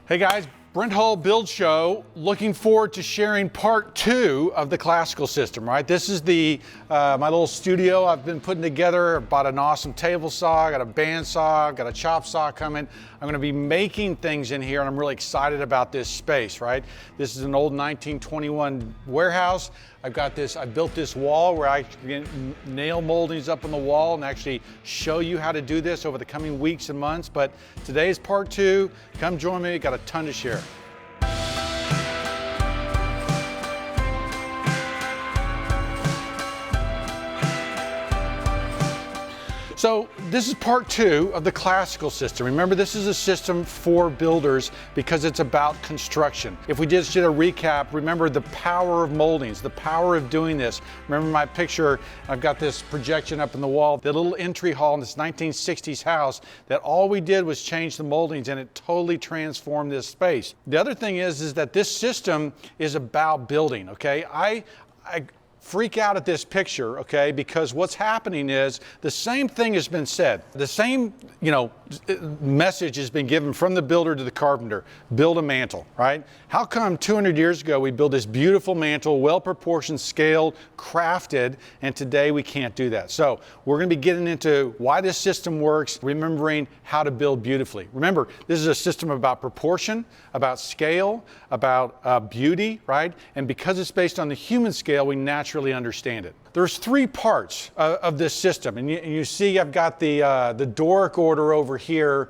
Hey guys, Brent Build Show. Looking forward to sharing part 2 of the classical system, right? This is my little studio I've been putting together. I bought an awesome table saw, got a bandsaw, got a chop saw coming. I'm gonna be making things in here and I'm really excited about this space, right? This is an old 1921 warehouse. I built this wall where I can nail moldings up on the wall and actually show you how to do this over the coming weeks and months. But today's part 2. Come join me, got a ton to share. So this is part 2 of the classical system. Remember, this is a system for builders because it's about construction. If we just did a recap, remember the power of moldings, the power of doing this. Remember my picture, I've got this projection up in the wall, the little entry hall in this 1960s house that all we did was change the moldings and it totally transformed this space. The other thing is that this system is about building, okay? I freak out at this picture, okay, because what's happening is the same thing has been said. The same, message has been given from the builder to the carpenter. Build a mantle, right? How come 200 years ago we built this beautiful mantle, well-proportioned, scaled, crafted, and today we can't do that? So we're going to be getting into why this system works, remembering how to build beautifully. Remember, this is a system about proportion, about scale, about beauty, right? And because it's based on the human scale, we naturally understand it. There's 3 parts of this system, and you see I've got the Doric order over here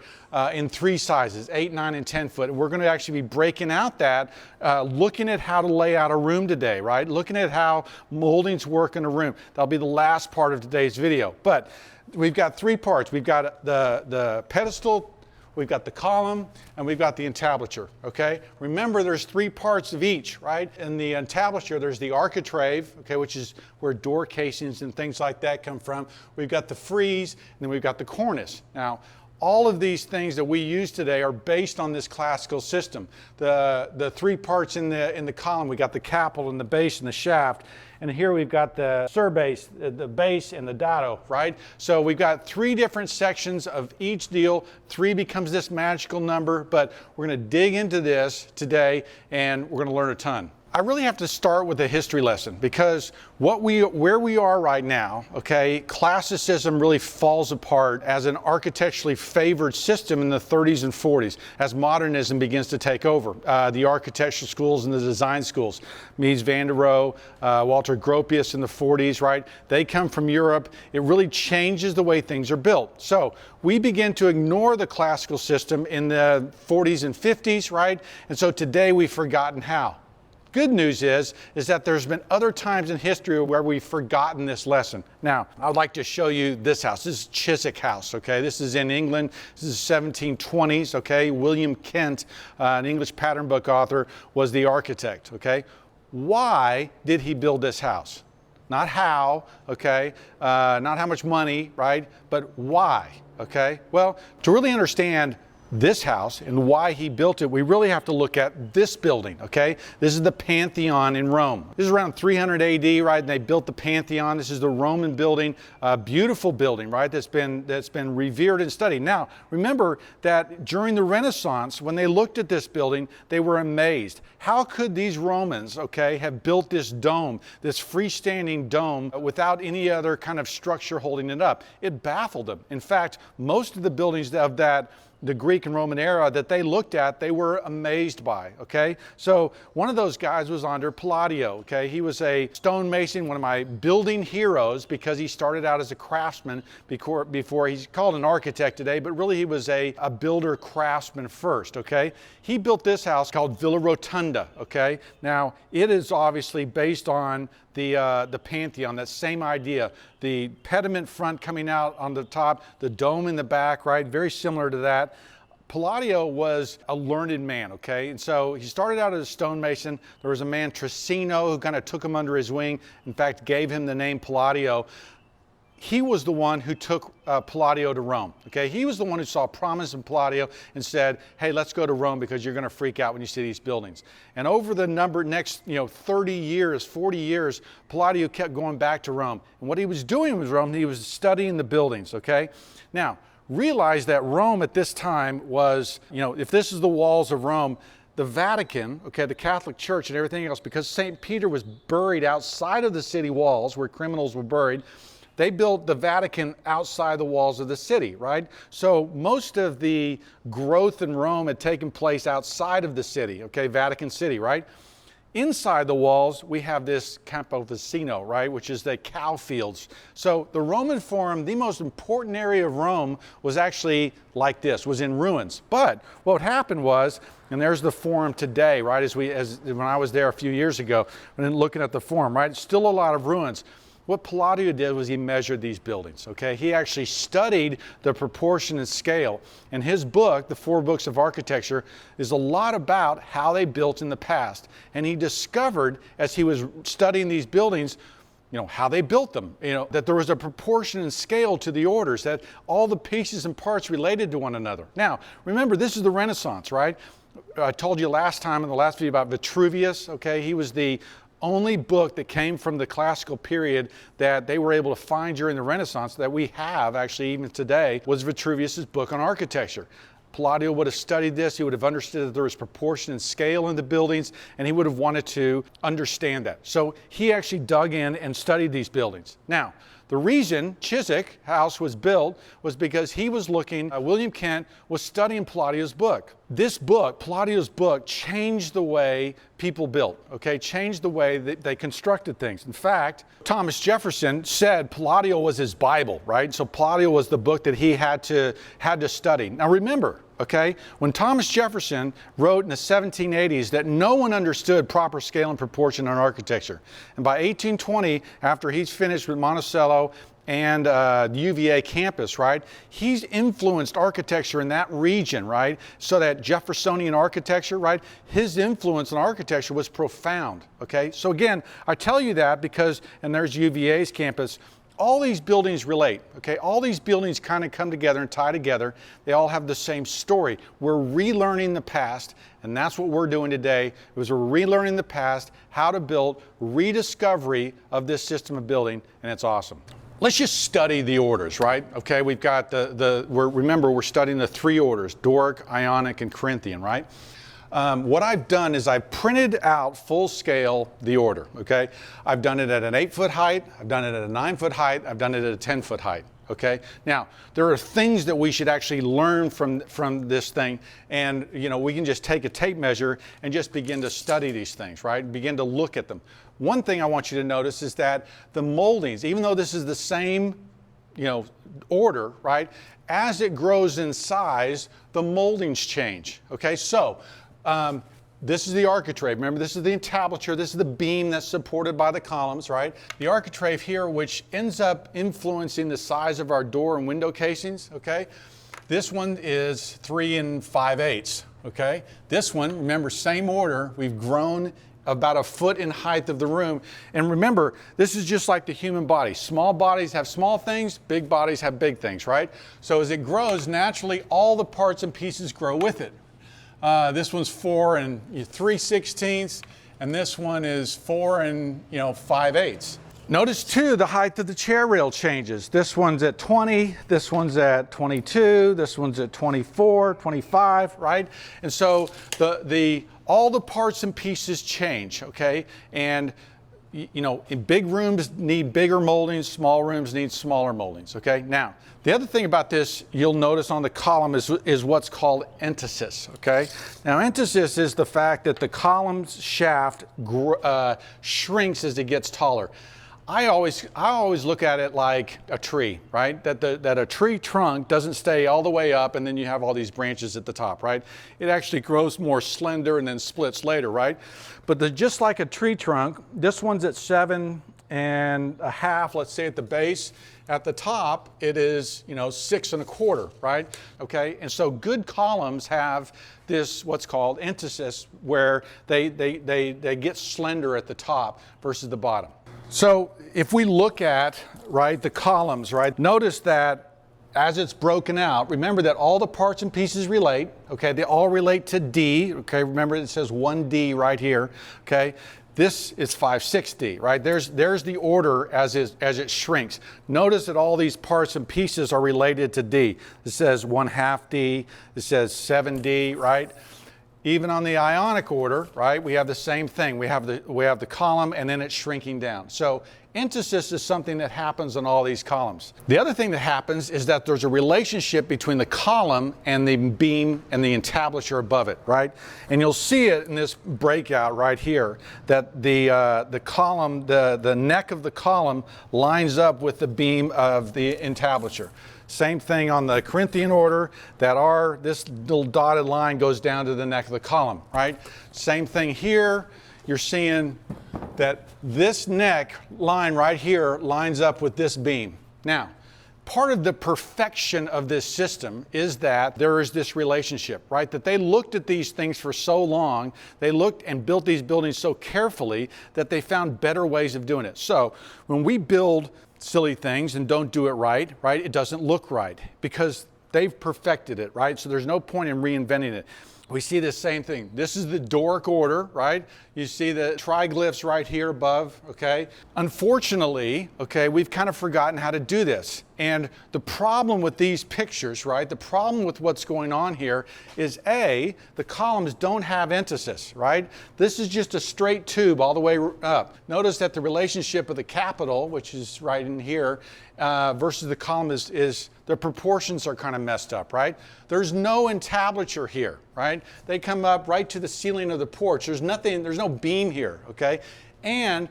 in 3 sizes, 8, 9, and 10 foot. And we're going to actually be breaking out that, looking at how to lay out a room today, right? Looking at how moldings work in a room. That'll be the last part of today's video. But we've got 3 parts. We've got the pedestal, we've got the column, and we've got the entablature, okay? Remember, there's 3 parts of each, right? In the entablature, there's the architrave, okay, which is where door casings and things like that come from. We've got the frieze, and then we've got the cornice. Now, all of these things that we use today are based on this classical system. The 3 parts in the column, we got the capital and the base and the shaft. And here we've got the surbase, the base, and the dado, right? So we've got 3 different sections of each deal. 3 becomes this magical number, but we're going to dig into this today and we're going to learn a ton. I really have to start with a history lesson because where we are right now, okay, classicism really falls apart as an architecturally favored system in the 30s and 40s as modernism begins to take over. The architectural schools and the design schools, Mies van der Rohe, Walter Gropius in the 40s, right? They come from Europe. It really changes the way things are built. So we begin to ignore the classical system in the 40s and 50s, right? And so today we've forgotten how. Good news is that there's been other times in history where we've forgotten this lesson. Now, I'd like to show you this house. This is Chiswick House, okay? This is in England. This is 1720s, okay? William Kent, an English pattern book author, was the architect, okay? Why did he build this house? Not how, okay? Not how much money, right? But why, okay? Well, to really understand this house and why he built it, we really have to look at this building, okay? This is the Pantheon in Rome. This is around 300 AD, right? And they built the Pantheon. This is the Roman building, a beautiful building, right? That's been revered and studied. Now, remember that during the Renaissance, when they looked at this building, they were amazed. How could these Romans, okay, have built this dome, this freestanding dome, without any other kind of structure holding it up? It baffled them. In fact, most of the buildings of the Greek and Roman era that they looked at, they were amazed by, okay? So one of those guys was under Palladio, okay? He was a stonemason, one of my building heroes because he started out as a craftsman before he's called an architect today, but really he was a builder craftsman first, okay? He built this house called Villa Rotunda, okay? Now, it is obviously based on the Pantheon, that same idea. The pediment front coming out on the top, the dome in the back, right? Very similar to that. Palladio was a learned man, okay? And so he started out as a stonemason. There was a man, Trissino, who kind of took him under his wing, in fact, gave him the name Palladio. He was the one who took Palladio to Rome, okay? He was the one who saw promise in Palladio and said, hey, let's go to Rome because you're going to freak out when you see these buildings. And over the next 30 years, 40 years, Palladio kept going back to Rome. And what he was doing with Rome, he was studying the buildings, okay? Now, realize that Rome at this time was, if this is the walls of Rome, the Vatican, okay, the Catholic Church and everything else, because St. Peter was buried outside of the city walls where criminals were buried, they built the Vatican outside the walls of the city, right? So most of the growth in Rome had taken place outside of the city, okay, Vatican City, right? Inside the walls, we have this Campo Vicino, right, which is the cow fields. So the Roman Forum, the most important area of Rome, was actually like this, was in ruins. But what happened was, and there's the Forum today, right, as when I was there a few years ago, and looking at the Forum, right, still a lot of ruins. What Palladio did was he measured these buildings, okay? He actually studied the proportion and scale. And his book, The 4 Books of Architecture, is a lot about how they built in the past. And he discovered, as he was studying these buildings, how they built them, that there was a proportion and scale to the orders, that all the pieces and parts related to one another. Now, remember, this is the Renaissance, right? I told you last time in the last video about Vitruvius, okay? He was the only book that came from the classical period that they were able to find during the Renaissance that we have actually even today was Vitruvius's book on architecture. Palladio would have studied this, he would have understood that there was proportion and scale in the buildings, and he would have wanted to understand that. So he actually dug in and studied these buildings. Now, the reason Chiswick House was built was because he was looking, William Kent was studying Palladio's book. This book, Palladio's book, changed the way people built, okay? Changed the way that they constructed things. In fact, Thomas Jefferson said Palladio was his Bible, right? So Palladio was the book that he had to study. Now remember, okay, when Thomas Jefferson wrote in the 1780s that no one understood proper scale and proportion in architecture. And by 1820, after he's finished with Monticello and the UVA campus, right, he's influenced architecture in that region, right, so that Jeffersonian architecture, right, his influence on architecture was profound, okay? So again, I tell you that because, and there's UVA's campus, all these buildings relate, okay? All these buildings kind of come together and tie together. They all have the same story. We're relearning the past, and that's what we're doing today, is we're relearning the past, how to build, rediscovery of this system of building, and it's awesome. Let's just study the orders, right? Okay, we've got remember, we're studying the 3 orders, Doric, Ionic, and Corinthian, right? What I've done is I've printed out full scale the order, okay? I've done it at an 8-foot height, I've done it at a 9-foot height, I've done it at a 10-foot height, okay? Now, there are things that we should actually learn from this thing, and we can just take a tape measure and just begin to study these things, right? Begin to look at them. One thing I want you to notice is that the moldings, even though this is the same order, right? As it grows in size, the moldings change, okay? So, this is the architrave. Remember, this is the entablature. This is the beam that's supported by the columns, right? The architrave here, which ends up influencing the size of our door and window casings, okay? This one is 3 5/8, okay? This one, remember, same order. We've grown about a foot in height of the room. And remember, this is just like the human body. Small bodies have small things, big bodies have big things, right? So as it grows, naturally, all the parts and pieces grow with it. This one's 4 3/16, and this one is 4 5/8. Notice too, the height of the chair rail changes. This one's at 20, this one's at 22, this one's at 24, 25, right? And so all the parts and pieces change, okay? And in big rooms need bigger moldings, small rooms need smaller moldings, okay? Now, the other thing about this you'll notice on the column is what's called entasis, okay? Now, entasis is the fact that the column's shaft shrinks as it gets taller. I always look at it like a tree, right? That a tree trunk doesn't stay all the way up and then you have all these branches at the top, right? It actually grows more slender and then splits later, right? But just like a tree trunk, this one's at 7 1/2, let's say at the base. At the top, it is 6 1/4, right? Okay, and so good columns have this what's called entasis, where they get slender at the top versus the bottom. So if we look at, right, the columns, right, notice that as it's broken out, remember that all the parts and pieces relate, okay? They all relate to D, okay? Remember it says 1D right here, okay? This is 5/6D, right? There's the order as it shrinks. Notice that all these parts and pieces are related to D. This says 1/2 D, this says 7D, right? Even on the ionic order, right, we have the same thing. We have the column and then it's shrinking down. So entasis is something that happens on all these columns. The other thing that happens is that there's a relationship between the column and the beam and the entablature above it, right? And you'll see it in this breakout right here, that the column, the neck of the column lines up with the beam of the entablature. Same thing on the Corinthian order, that this little dotted line goes down to the neck of the column, right? Same thing here. You're seeing that this neck line right here lines up with this beam. Now, part of the perfection of this system is that there is this relationship, right? That they looked at these things for so long, they looked and built these buildings so carefully that they found better ways of doing it. So when we build silly things and don't do it right, it doesn't look right because they've perfected it, right? So there's no point in reinventing it. We see the same thing. This is the Doric order, right? You see the triglyphs right here above, okay? Unfortunately, okay, we've kind of forgotten how to do this. And the problem with these pictures, right, the problem with what's going on here is A, the columns don't have entasis, right? This is just a straight tube all the way up. Notice that the relationship of the capital, which is right in here, versus the column is the proportions are kind of messed up, right? There's no entablature here, right? They come up right to the ceiling of the porch. There's no beam here, okay? And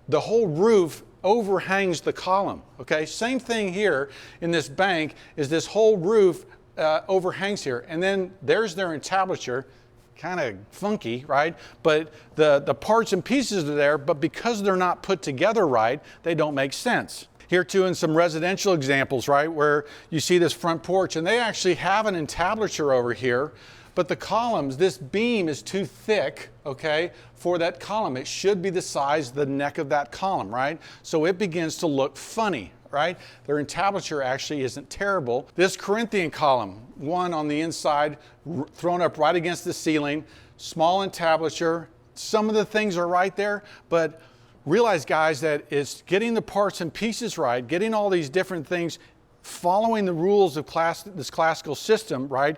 the whole roof overhangs the column, okay? Same thing here in this bank is this whole roof overhangs here. And then there's their entablature, kind of funky, right? But the parts and pieces are there, but because they're not put together right, they don't make sense. Here too in some residential examples, right, where you see this front porch and they actually have an entablature over here, but the columns, this beam is too thick, okay, for that column. It should be the size of the neck of that column, right? So it begins to look funny, right? Their entablature actually isn't terrible. This Corinthian column, one on the inside, thrown up right against the ceiling, small entablature. Some of the things are right there, but realize, guys, that it's getting the parts and pieces right, getting all these different things, following the rules of this classical system, right,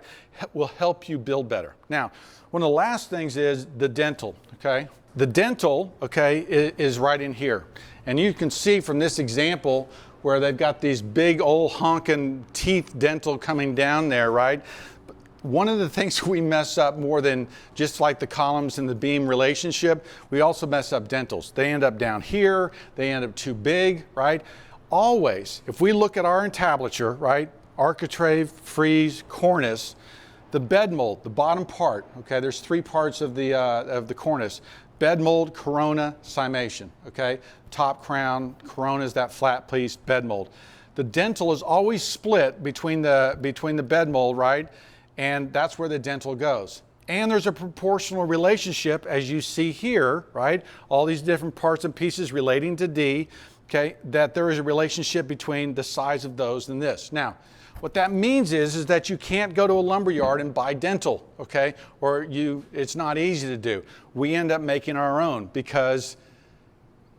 will help you build better. Now, one of the last things is the dentil, okay? The dentil, okay, is right in here. And you can see from this example where they've got these big old honking teeth dental coming down there, right? One of the things we mess up more than just like the columns and the beam relationship, we also mess up dentils. They end up down here, they end up too big, right? Always, if we look at our entablature, right, architrave, frieze, cornice, the bed mold, the bottom part, okay, there's three parts of the cornice: bed mold, corona, cimation, okay? Top crown, corona is that flat piece, bed mold. The dentil is always split between the bed mold, right? And that's where the dentil goes. And there's a proportional relationship, as you see here, right? All these different parts and pieces relating to D, okay, that there is a relationship between the size of those and this. Now, what that means is that you can't go to a lumber yard and buy dentil, okay? Or it's not easy to do. We end up making our own because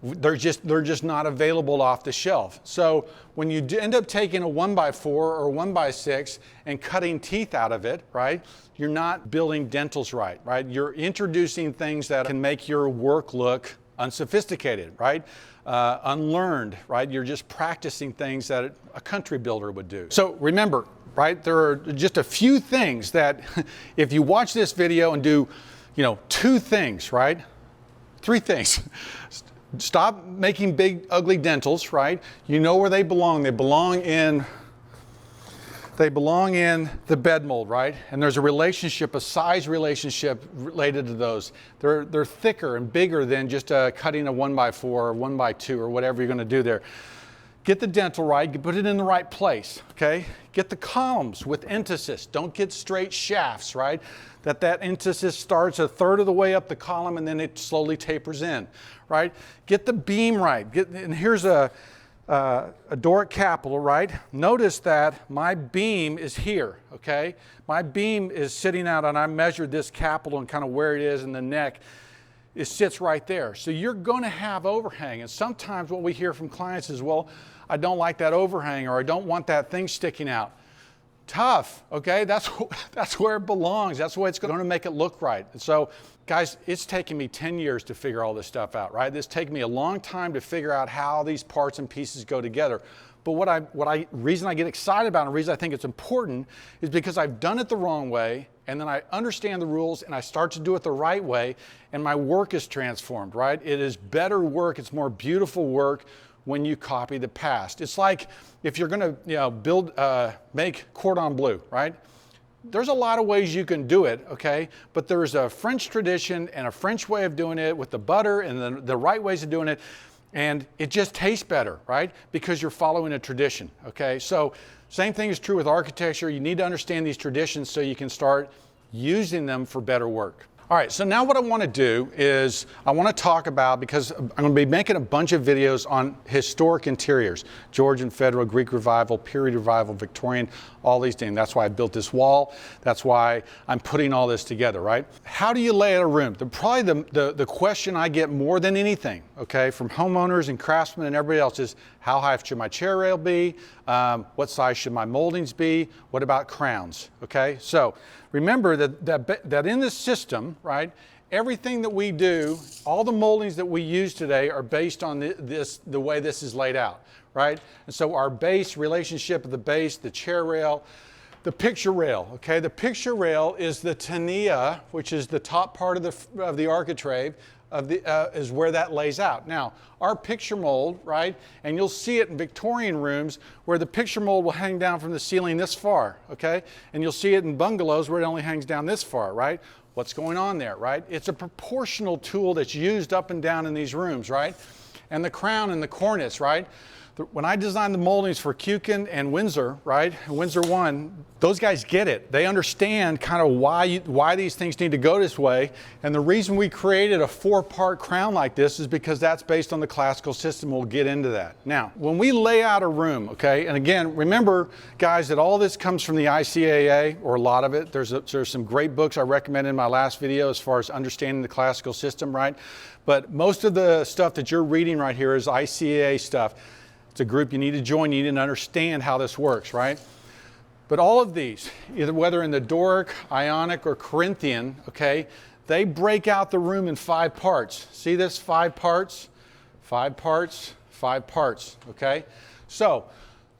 they're just not available off the shelf. So when you end up taking a 1x4 or 1x6 and cutting teeth out of it, right, you're not building dentils right? You're introducing things that can make your work look unsophisticated, right? Unlearned, right? You're just practicing things that a country builder would do. So remember, right, there are just a few things that if you watch this video and do, two things, right? Three things. Stop making big, ugly dentils, right? You know where they belong. They belong in the bed mold, right? And there's a relationship, a size relationship related to those. They're thicker and bigger than just cutting a 1x4 or 1x2 or whatever you're going to do there. Get the dentil right, put it in the right place, okay? Get the columns with entasis. Don't get straight shafts, right? That entasis starts a third of the way up the column and then it slowly tapers in, right? Get the beam right. And here's a Doric capital, right? Notice that my beam is here, okay? My beam is sitting out and I measured this capital and kind of where it is in the neck. it sits right there. So you're going to have overhang. And sometimes what we hear from clients is, well, I don't like that overhang, or I don't want that thing sticking out. Tough, okay? That's where it belongs. That's the way it's going to make it look right. And so, guys, it's taken me 10 years to figure all this stuff out, right? It's taken me a long time to figure out how these parts and pieces go together. But reason I get excited about it, and the reason I think it's important, is because I've done it the wrong way, and then I understand the rules, and I start to do it the right way, and my work is transformed, right? It is better work, it's more beautiful work when you copy the past. It's like if you're gonna make cordon bleu, right? There's a lot of ways you can do it, okay? But there's a French tradition and a French way of doing it with the butter and the right ways of doing it. And it just tastes better, right? Because you're following a tradition, okay? So same thing is true with architecture. You need to understand these traditions so you can start using them for better work. All right, so now what I want to do is I want to talk about, because I'm going to be making a bunch of videos on historic interiors, Georgian, Federal, Greek Revival, Period Revival, Victorian, all these things. That's why I built this wall. That's why I'm putting all this together, right? How do you lay out a room? Probably the question I get more than anything, okay, from homeowners and craftsmen and everybody else is, how high should my chair rail be? What size should my moldings be? What about crowns, okay? So remember that in this system, right, everything that we do, all the moldings that we use today are based on the way this is laid out, right? And so our base, relationship of the base, the chair rail, the picture rail, okay? The picture rail is the tinea, which is the top part of the architrave, is where that lays out. Now, our picture mold, right, and you'll see it in Victorian rooms where the picture mold will hang down from the ceiling this far, okay? And you'll see it in bungalows where it only hangs down this far, right? What's going on there, right? It's a proportional tool that's used up and down in these rooms, right? And the crown and the cornice, right? When I designed the moldings for Kuchen and Windsor, right, Windsor 1, those guys get it. They understand kind of why these things need to go this way. And the reason we created a 4-part crown like this is because that's based on the classical system. We'll get into that. Now, when we lay out a room, okay, and again, remember, guys, that all this comes from the ICAA, or a lot of it. There's some great books I recommended in my last video as far as understanding the classical system, right? But most of the stuff that you're reading right here is ICAA stuff. It's a group you need to join. You need to understand how this works, right? But all of these, whether in the Doric, Ionic, or Corinthian, okay, they break out the room in 5 parts. See this? 5 parts, 5 parts, 5 parts, okay? So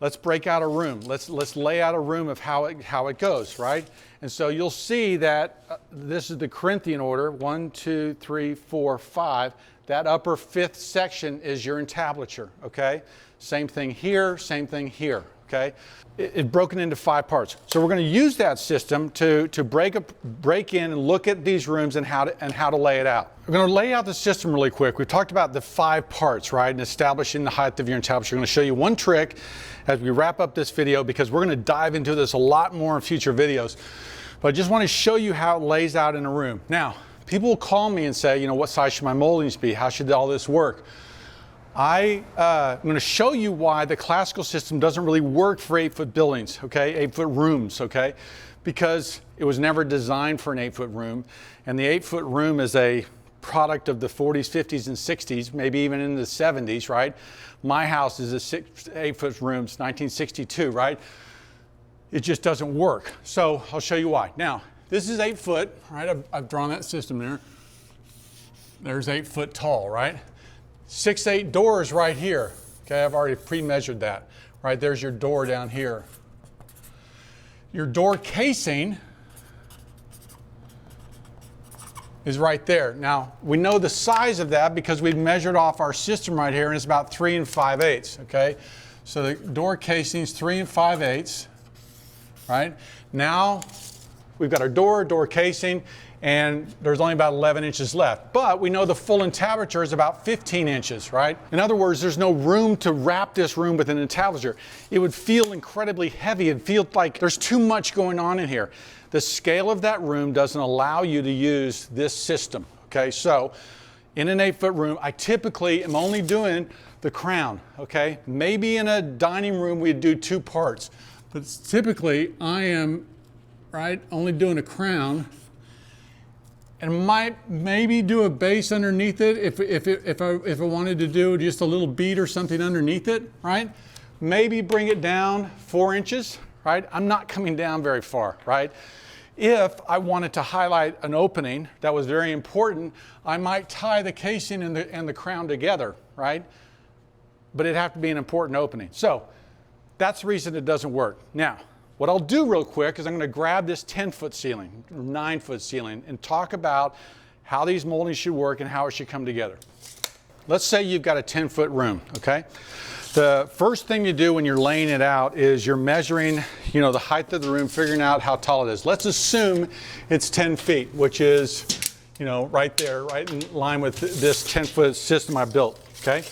let's break out a room. Let's lay out a room of how it goes, right? And so you'll see that this is the Corinthian order, 1, 2, 3, 4, 5. That upper 5th section is your entablature, okay? Same thing here, okay? It's broken into 5 parts. So we're going to use that system to break in and look at these rooms and how to lay it out. We're going to lay out the system really quick. We've talked about the 5 parts, right, and establishing the height of your entablature. I'm going to show you one trick as we wrap up this video, because we're going to dive into this a lot more in future videos. But I just want to show you how it lays out in a room. Now, people will call me and say, you know, what size should my moldings be? How should all this work? I'm going to show you why the classical system doesn't really work for 8-foot buildings, okay, 8-foot rooms, okay, because it was never designed for an 8-foot room, and the 8-foot room is a product of the 40s, 50s, and 60s, maybe even in the 70s, right? My house is a 8-foot room, it's 1962, right? It just doesn't work. So I'll show you why. Now, this is 8 foot, right? I've drawn that system there. There's 8 foot tall, right? 6'8" doors right here. Okay, I've already pre-measured that. Right, there's your door down here. Your door casing is right there. Now, we know the size of that because we've measured off our system right here, and it's about 3 5/8, okay? So the door casing is 3 5/8, right? Now, we've got our door casing, and there's only about 11 inches left. But we know the full entablature is about 15 inches, right? In other words, there's no room to wrap this room with an entablature. It would feel incredibly heavy. It'd feel like there's too much going on in here. The scale of that room doesn't allow you to use this system, okay? So in an 8-foot room, I typically am only doing the crown, okay? Maybe in a dining room we'd do 2 parts, but typically I am, right, only doing a crown. and might maybe do a base underneath it if I wanted to do just a little bead or something underneath it, right? Maybe bring it down 4 inches, right? I'm not coming down very far, right? If I wanted to highlight an opening that was very important, I might tie the casing and the crown together, right? But it'd have to be an important opening. So that's the reason it doesn't work. Now, what I'll do real quick is I'm going to grab this 10-foot ceiling, 9-foot ceiling, and talk about how these moldings should work and how it should come together. Let's say you've got a 10-foot room, okay? The first thing you do when you're laying it out is you're measuring, the height of the room, figuring out how tall it is. Let's assume it's 10 feet, which is, right there, right in line with this 10-foot system I built, okay?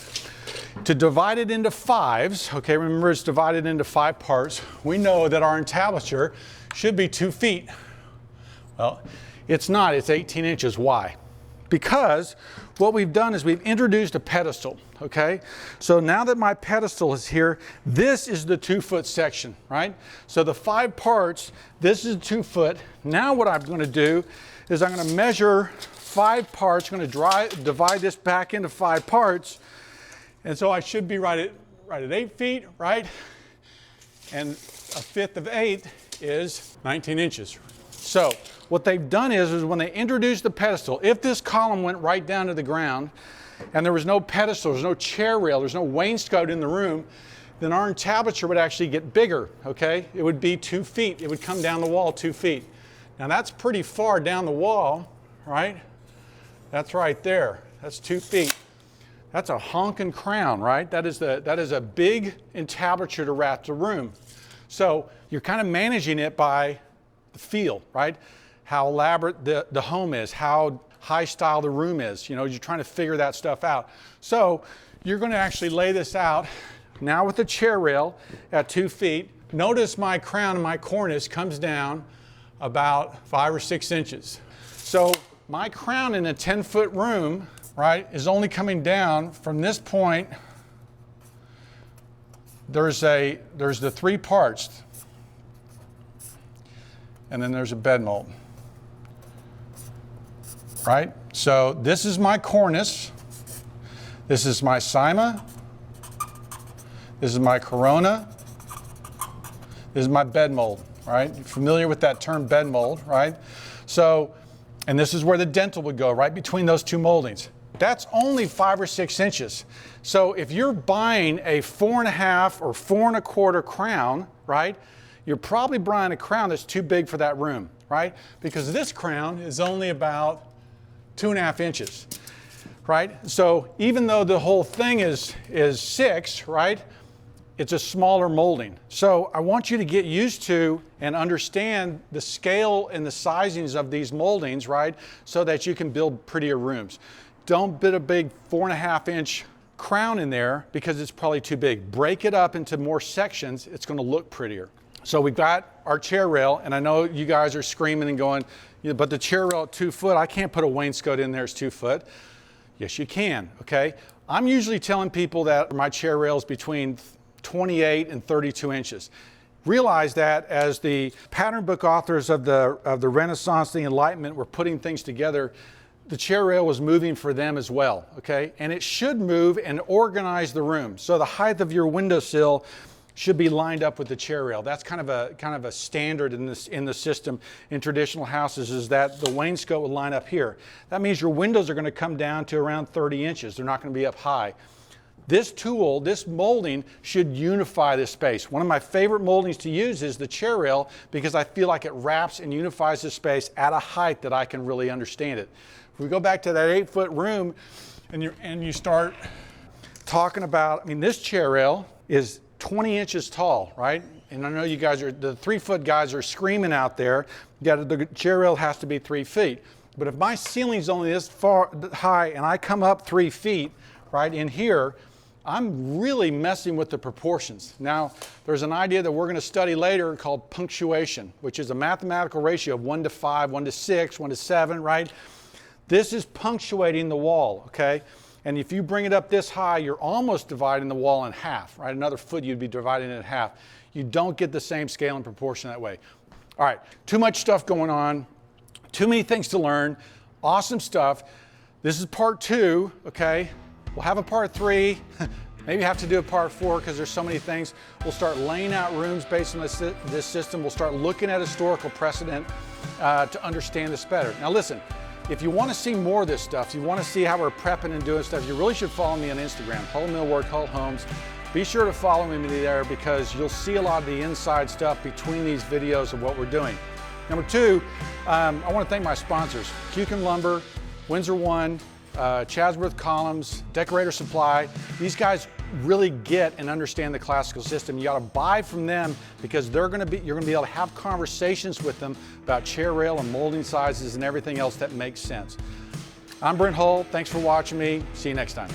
To divide it into 5s, okay, remember it's divided into 5 parts, we know that our entablature should be 2 feet. Well, it's not, it's 18 inches. Why? Because what we've done is we've introduced a pedestal, okay? So now that my pedestal is here, this is the 2-foot section, right? So the 5 parts, this is 2 foot. Now what I'm going to do is I'm going to measure 5 parts, I'm going to divide this back into 5 parts. And so I should be right at 8 feet, right? And 1/5 of 8 is 19 inches. So what they've done is when they introduced the pedestal, if this column went right down to the ground and there was no pedestal, there's no chair rail, there's no wainscot in the room, then our entablature would actually get bigger, okay? It would be 2 feet. It would come down the wall 2 feet. Now that's pretty far down the wall, right? That's right there. That's 2 feet. That's a honking crown, right? That is a big entablature to wrap the room. So you're kind of managing it by the feel, right? How elaborate the home is, how high style the room is. You're trying to figure that stuff out. So you're going to actually lay this out now with the chair rail at 2 feet. Notice my crown and my cornice comes down about 5 or 6 inches. So my crown in a 10-foot room, right, is only coming down from this point. There's the 3 parts, and then there's a bed mold, right? So this is my cornice, this is my cyma, this is my corona, this is my bed mold, right? You're familiar with that term bed mold, right? So, and this is where the dentil would go, right between those 2 moldings. That's only 5 or 6 inches. So if you're buying a 4.5 or 4 1/4 crown, right, you're probably buying a crown that's too big for that room, right? Because this crown is only about 2.5 inches, right? So even though the whole thing is 6, right, it's a smaller molding. So I want you to get used to and understand the scale and the sizings of these moldings, right, so that you can build prettier rooms. Don't put a big 4.5 inch crown in there because it's probably too big. Break it up into more sections, it's going to look prettier. So we've got our chair rail, and I know you guys are screaming and going, but the chair rail at 2 foot, I can't put a wainscot in there, it's 2 foot. Yes, you can, okay? I'm usually telling people that my chair rail is between 28 and 32 inches. Realize that as the pattern book authors of the Renaissance, the Enlightenment were putting things together, the chair rail was moving for them as well, okay? And it should move and organize the room. So the height of your windowsill should be lined up with the chair rail. That's kind of a standard in the system in traditional houses, is that the wainscot will line up here. That means your windows are going to come down to around 30 inches. They're not going to be up high. This tool, this molding, should unify this space. One of my favorite moldings to use is the chair rail because I feel like it wraps and unifies the space at a height that I can really understand it. If we go back to that 8-foot room and you start talking about, I mean, this chair rail is 20 inches tall, right? And I know you guys the 3-foot guys are screaming out there, yeah, the chair rail has to be 3 feet. But if my ceiling's only this far high and I come up 3 feet, right, in here, I'm really messing with the proportions. Now, there's an idea that we're going to study later called punctuation, which is a mathematical ratio of 1 to 5, 1 to 6, 1 to 7, right? This is punctuating the wall, okay? And if you bring it up this high, you're almost dividing the wall in half, right? Another foot, you'd be dividing it in half. You don't get the same scale and proportion that way. All right, too much stuff going on, too many things to learn. Awesome stuff. This is part 2, okay? We'll have a part 3. Maybe have to do a part 4 because there's so many things. We'll start laying out rooms based on this system. We'll start looking at historical precedent to understand this better. Now listen, if you want to see more of this stuff, you want to see how we're prepping and doing stuff, you really should follow me on Instagram, Hull Millwork, Hull Homes. Be sure to follow me there because you'll see a lot of the inside stuff between these videos of what we're doing. Number 2, I want to thank my sponsors, Kukin Lumber, Windsor One, Chadsworth Columns, Decorator Supply. These guys really get and understand the classical system. You got to buy from them because you're going to be able to have conversations with them about chair rail and molding sizes and everything else that makes sense. I'm Brent Hull. Thanks for watching me. See you next time.